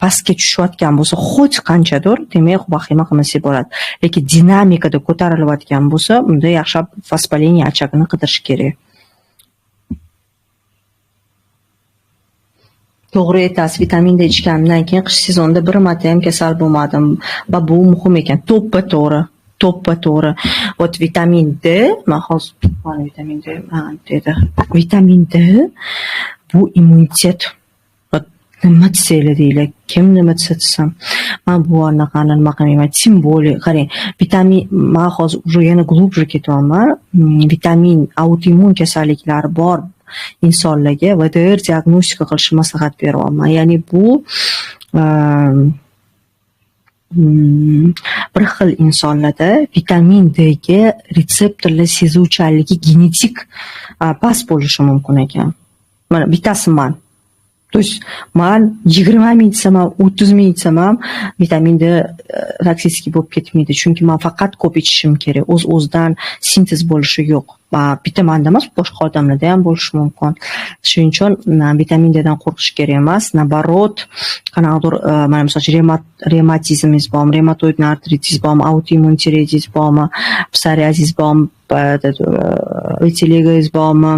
pastga tushayotgan bo'lsa, hech qanchadir, demak, vahima qilmasak bo'ladi. Lekin dinamikada ko'tarilayotgan bo'lsa, unda yaxshilab vоспаление очагini qidirish kerak. To'g'ri aytasiz, vitamin D ichganimdan keyin qish sezonida bir marta ham kasal bo'lmadim va bu muhim ekan. To'ppa-to'g'ri. Вот vitamin D, men hozir mana vitamin D, dedi. Vitamin D bu immunitet. Nima desanglar, kim nima desam, men bu anaqani nima qilmayman. Tim bo'li, qarang, vitamin, men hozir уже yana glubже ketyapman. Vitamin autoimmun kasalliklari bor insonlarga VDR diagnostika qilishni maslahat beryapman. Ya'ni bu bir xil insonlarda vitamin D ga retseptorlar sezuvchanligi genetik past bo'lishi mumkin ekan. Mana bittasi man. То есть man 20 ming desam ham, 30 ming desam ham vitamin D toksik bo'lib ketmaydi. Chunki men faqat ko'p ichishim kerak. O'z-o'zidan sintez bo'lishi yo'q. Bitta menda emas, boshqa odamlarda ham bo'lishi mumkin. Shuning uchun vitamin D dan qo'rqish kerak emas. Naborot, qanaqadir mana masalan revmatizmingiz bormi, revmatoid artritis bormi, autoimmun tiroiditis bormi, psoriaziz bormi, vitiligoiz bormi,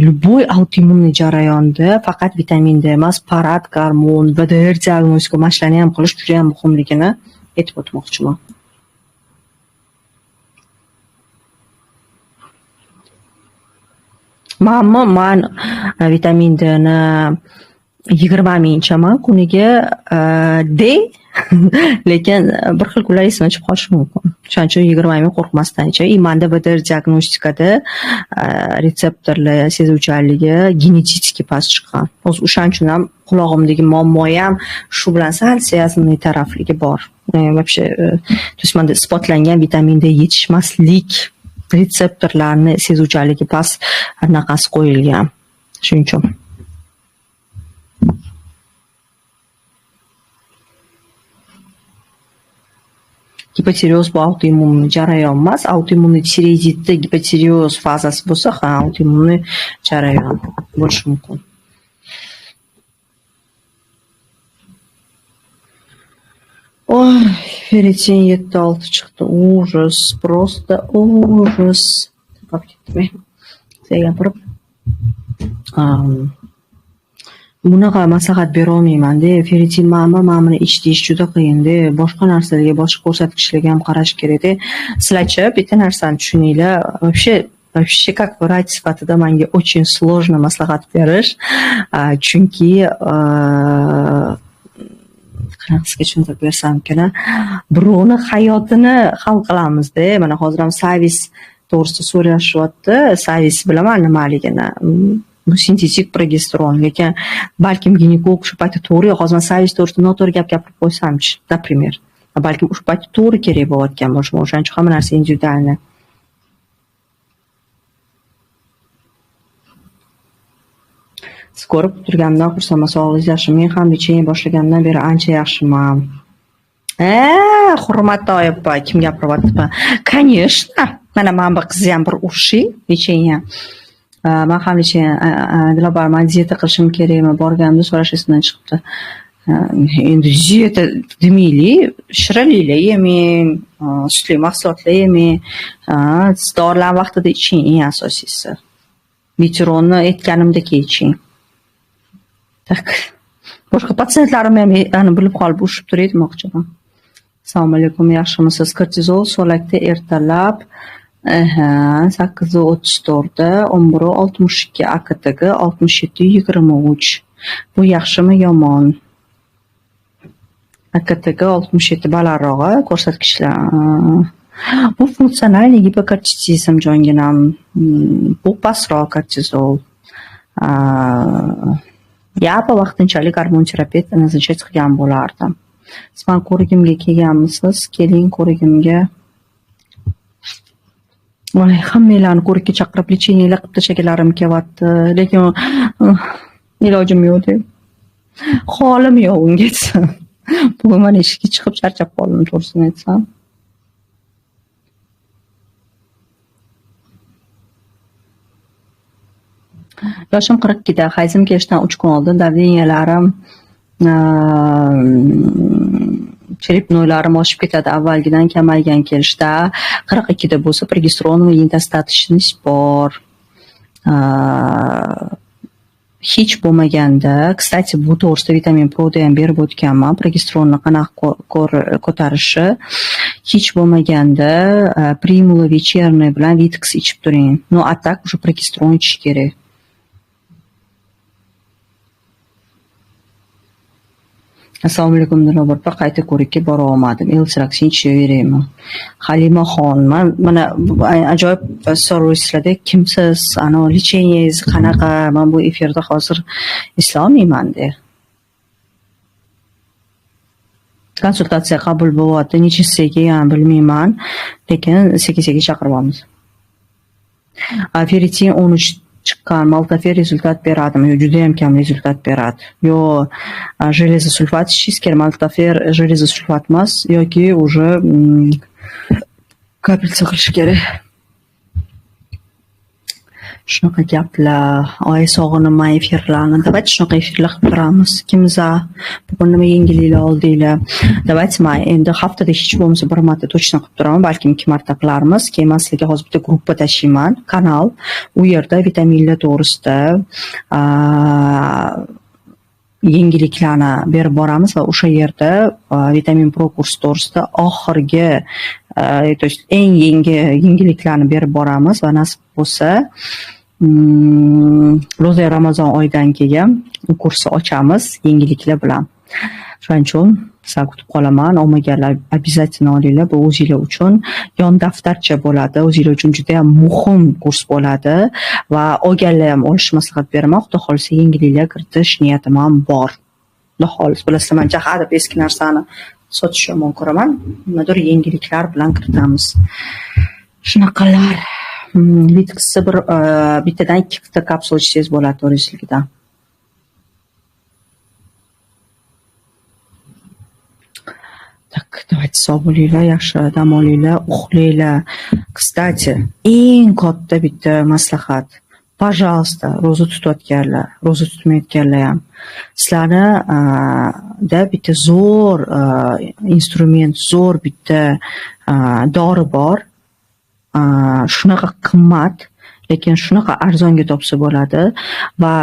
любой autoimmunniy jarayonda faqat vitamin D emas, parat, gormon, VDR diagnostika mashqlarni ham qilish juda ham muhimligini aytib o'tmoqchiman. Men vitamin D ni 20 ming ichaman kuniga D, lekin bir xil kunlar esimdan chiqib qolishi mumkin. Shuning uchun 20 ming qo'rqmasdan ichaman. Menda VDR diagnostikada retseptorlar sezuvchanligi genetik past chiqqan. O'shaning uchun ham qulog'imdagi muammo ham shu bilan sal связанный tarafligi bor. Вообще, то есть menda isbotlangan vitamin D yetishmaslik retseptorlarni sezuvchanligi past anaqasi qo'yilgan. Shuning uchun gipotireoz bu autoimmun jarayon emas, autoimmun tiroiditda gipotireoz fazasi bo'lsa, autoimmun jarayon bo'lishi mumkin. Oy, feritin 7-6 chiqdi. Ужас, просто ужас. Taqab ketdim. Gapirib. Bunaqa maslahat bera olmayman-da. Feritin mana buni ich deyish juda qiyin-da. Boshqa narsalarga, boshqa ko'rsatkichlarga ham qarash kerak-da. Sizlarchi bitta narsani tushuninglar. Вообще как врач sifatida menga очень сложно maslahat berish. Chunki qanaqasiga tushuntirib bersam ekan, birovni hayotini hal qilamiz-da. Mana hozir ham servis to'g'risida so'rashyapti. Servis bilaman nimaligini. Bu sintetik progesteron, lekin balkim ginekolog shu paytda to'g'ri, hozir men servis to'g'risida noto'g'ri gapirib qo'ysamchi, например. Balkim shu paytda to'g'ri kerak bo'layotgan bo'lishi mumkin. O'shaning uchun hamma narsa individualni. Siz ko'rib turganimdan xursandman, sog'lig'ingiz yaxshi. Men ham lecheniya boshlagandan beri ancha yaxshiman. Hurmatli opa, kim gapiryapti? Конечно. Mana men bir qizni ham bir urishing, lecheniya. Men ham lecheniya, Dilobar, men dieta qilishim kerakmi? Borganimda so'rash esimdan chiqibdi. Endi dieta demaylik, shirinliklar yemang, sutli mahsulotlar yemang, dorilarni vaqtida iching, eng asosiysi. Meteoronni aytganimdek iching. Tak. Boshqa patsientlarim ham ani bilib qolib ushib turay demoqchiman. Assalomu alaykum, yaxshimisiz? Kortizol so'lakda ertalab 8:34da 11:62 AKTG 67:23. Bu yaxshimi yomon? AKTG 67 balandrog'i ko'rsatkichlar. Bu funksional gipokortizm jonginam. Bu pastroq kortizol. Yapa vaqtinchalik gormon terapiyasi nazarda qilgan bo'lardim. Siz men ko'rigimga kelganmisiz? Keling ko'rigimga. Voy, hammalarni ko'rikka chaqirib lecheniyalar qilib tashlagalarim kelyapti, lekin ilojim yo'q deb. Holim yo'q unga aytsam. Bugun men ishga chiqib charchab qoldim, to'g'risini aytsam. Yoshim 42da, hayzim kelishdan 3 kun oldin davleniyalarim chirip no'ylarim oshib ketadi. Avvalgidan kamaygan kelishda 42da bo'lsa progesteron va intostatishingiz bor. Hech bo'lmaganda, kstati bu to'g'risida vitamin Pro'da ham berib o'tganman. Progesteronni qanaqa ko'tarishi. Hech bo'lmaganda Primula Вечерная bilan Vitix ichib turing. No atak o'sha progesteron ichish kerak. Assalomu alaykum Dilobor opa, qayta ko'rikka bora olmadim. Elsiraksin ichaverayman. Halimaxon, mana ajoyib so'rovsizlarda kimsiz? Ana lecheniyingiz qanaqa? Men bu efirda hozir eslolmayman de. Konsultatsiya qabul bo'lyapti. Nechisiga ham bilmayman, lekin sekin-sekin chaqirib olamiz. Ferritin 13 chiqqan maltofer rezultat beradimi? Yo, juda ham kam rezultat beradi. Yo, железоsulfat ichishingiz kerak. Maltofer железоsulfat emas, yoki уже kapelsiya qilish kerak. Shunaqa gaplar, oy sog'inaman efirlarni. Давайте shunaqa efirlar qilib turamiz. Kimza bugun nima yangiliklar oldinglar? Давайте men endi haftada hech bo'lmasa bir marta точно qilib turaman, balkim 2 marta qilarmiz. Keyin sizlarga hozir bitta gruppa tashlayman, kanal. U yerda vitaminlar to'g'risida yangiliklarni berib boramiz va o'sha yerda vitamin Pro kurs to'g'risida oxirgi то есть eng yangi yangiliklarni berib boramiz va nasib bo'lsa ro'za Ramazon oyidan keyin kursni ochamiz yangiliklar bilan. Shuning uchun sizlar kutib qolaman. Olmaganlar обязательно olinglar. Bu o'zingizlar uchun yon daftarcha bo'ladi. O'zingizlar uchun juda ham muhim kurs bo'ladi va olganlar ham olish maslahat beraman. Xudo xolisa yangiliklar kiritish niyatim ham bor. Xudo xolis, bilasizlar, men jahada eski narsani sotish yomon ko'raman. Nimadir yangiliklar bilan kiritamiz. Shunaqalar. Vitixni bittadan 2 ta kapsula ichsangiz bo'ladi 400 mg. Так, давайте sog' bo'linglar, yaxshi dam olinglar, uxlanglar. Kstati, eng katta bitta maslahat. Пожалуйста, ro'za tutayotganlar, ro'za tutmayotganlar ham. Sizlarni da bitta zo'r instrument, zo'r bitta dori bor. Shunaqa qimmat, lekin shunaqa arzonga topsa bo'ladi va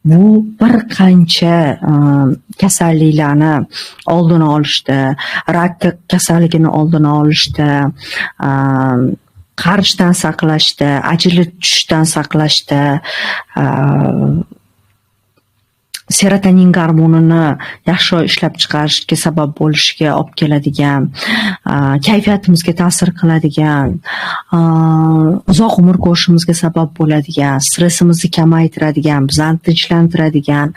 bu bir qancha kasalliklarni oldini olishda, rak kasalligini oldini olishda, qarishdan saqlashda, ajilib tushishdan saqlashda, serotonin gormonini yaxshi ishlab chiqarishga sabab bo'lishiga olib keladigan, kayfiyatimizga ta'sir qiladigan, uzoq umr ko'rishimizga sabab bo'ladigan, stressimizni kamaytiradigan, bizani tinchlantiradigan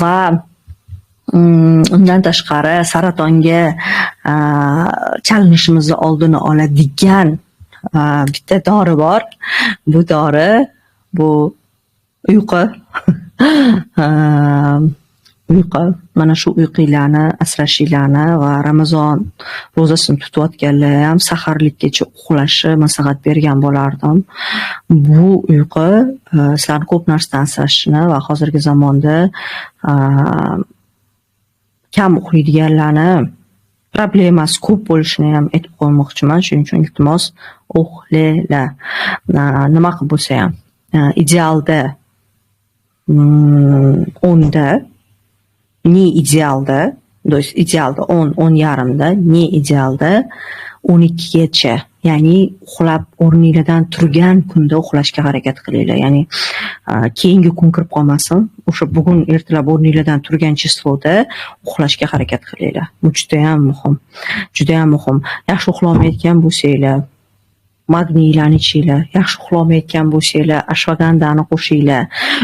va undan tashqari saratonga chalinishimizni oldini oladigan bitta dori bor. Bu dori bu uyqu. Uyqu. Mana shu uyqularni asrashinglarni va Ramazon ro'zasini tutayotganlar ham saharlikgacha uxlashi maslahat bergan bo'lardim. Bu uyqu sizlarni ko'p narsadan asrashini va hozirgi zamonda kam uxlaydiganlarni problemasi ko'p bo'lishini ham aytib qo'ymoqchiman. Shuning uchun iltimos uxlanglar. Nima qilib bo'lsa ham idealda 10da, не idealda, то есть idealda 10:30da, не idealda 12gacha. Ya'ni uxlab o'rningizdan turgan kunda uxlashga harakat qilinglar. Ya'ni keyingi kun kirib qolmasin. O'sha bugun ertalab o'rningizdan turgan chasloda uxlashga harakat qilinglar. Bu juda ham muhim. Juda ham muhim. Yaxshi uxlamayotgan bo'lsanglar, magniylarni ichinglar. Yaxshi uxlamayotgan bo'lsanglar, ashvagandani qo'shinglar.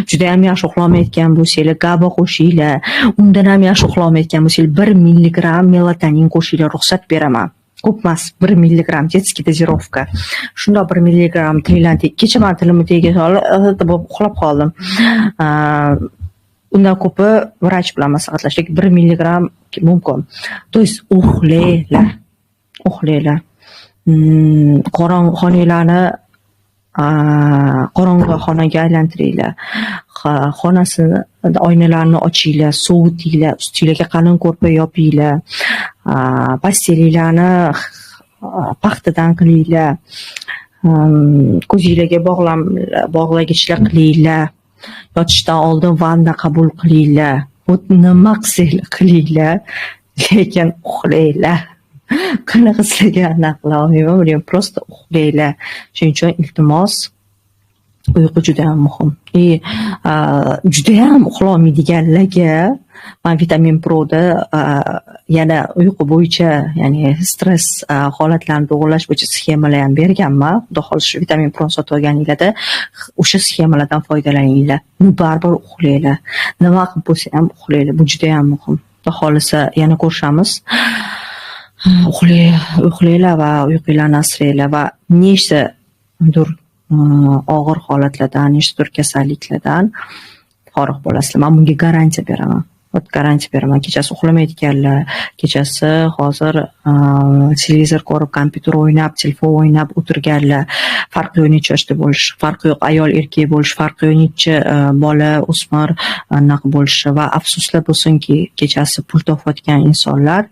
Juda ham yaxshi uxlamayotgan bo'lsanglar, GABA qo'shinglar. Undan ham yaxshi uxlamayotgan bo'lsanglar, 1 milligram melatonin qo'shinglar, ruxsat beraman. Ko'p emas, 1 milligram детский dozировka. Shundoq 1 milligram tilinglarni kecha men tilimni tegiga solib uxlab qoldim. Undan ko'pi vrach bilan maslahatlashdik. 1 milligram mumkin. То есть uxlanglar. Uxlanglar. Qorong'i xonanglarni qorong'i xonaga aylantiringlar. Xonasini oynalarni ochinglar, sovutinglar, ustinglarga qalin ko'rpa yopinglar. Pastelinglarni paxtadan qilinglar. Ko'zinglarga bog'lagichlar qilinglar. Yotishdan oldin vanna qabul qilinglar. Bu nima qilsanglar qilinglar, lekin uxlanglar. Qanaqa sizlarga aniq qila olmayman, просто uxlanglar. Shuning uchun iltimos, uyqu juda ham muhim. Juda ham uxlolmaydiganlarga men Vitamin Pro'da yana uyqu bo'yicha, ya'ni stress holatlarini to'g'irlash bo'yicha sxemalar ham berganman. Xudo xohlasa Vitamin Pro sotib olganinglarda o'sha sxemalardan foydalaninglar. Baribir uxlanglar. Nima qilib bo'lsa ham uxlanglar. Bu juda ham muhim. Xudo xohlasa yana ko'rishamiz. Uxlanglar va uyqunglarni asranglar va nechtadir og'ir holatlardan, nechtadir kasalliklardan forig' bo'lasizlar. Men bunga garantiya beraman. Garantiya beraman. Kechasi uxlamaydiganlar, kechasi hozir televizor ko'rib, kompyuter o'ynab, telefon o'ynab o'tirganlar, farqi yo'q necha yoshda bo'lish, farqi yo'q ayol erkak bo'lish, farqi yo'q necha bola, o'smir anaqa bo'lishi va afsuslar bo'lsinki, kechasi pul topayotgan insonlar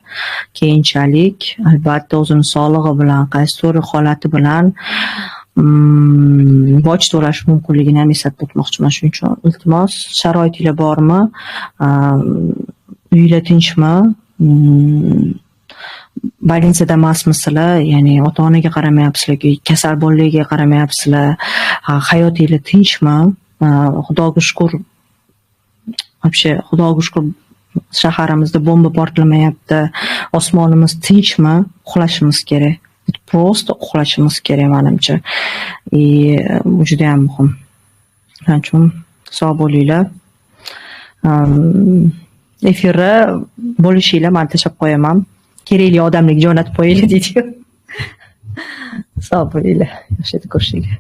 keyinchalik albatta o'zini sog'lig'i bilan, qaysidir holati bilan boj to'lash mumkinligini ham eslatib o'tmoqchiman. Shuning uchun iltimos, sharoitinglar bormi? Uyinglar tinchmi? Больницada emasmisizlar? Ya'ni ota-onaga qaramayapsizlar, kasal bolalarga qaramayapsizlar. Hayotinglar tinchmi? Xudoga shukr. Вообще, xudoga shukr, shaharimizda bomba portlamayapti. Osmonimiz tinchmi? Uxlashimiz kerak. Просто uxlashimiz kerak menimcha. Bu juda ham muhim. Shuning uchun sog' bo'linglar. Efirda bo'lishinglar, men tashlab qo'yaman. Kerakli odamlarga jo'natib qo'yinglar deydi. Sog' bo'linglar. Yaxshi ko'rishinglar.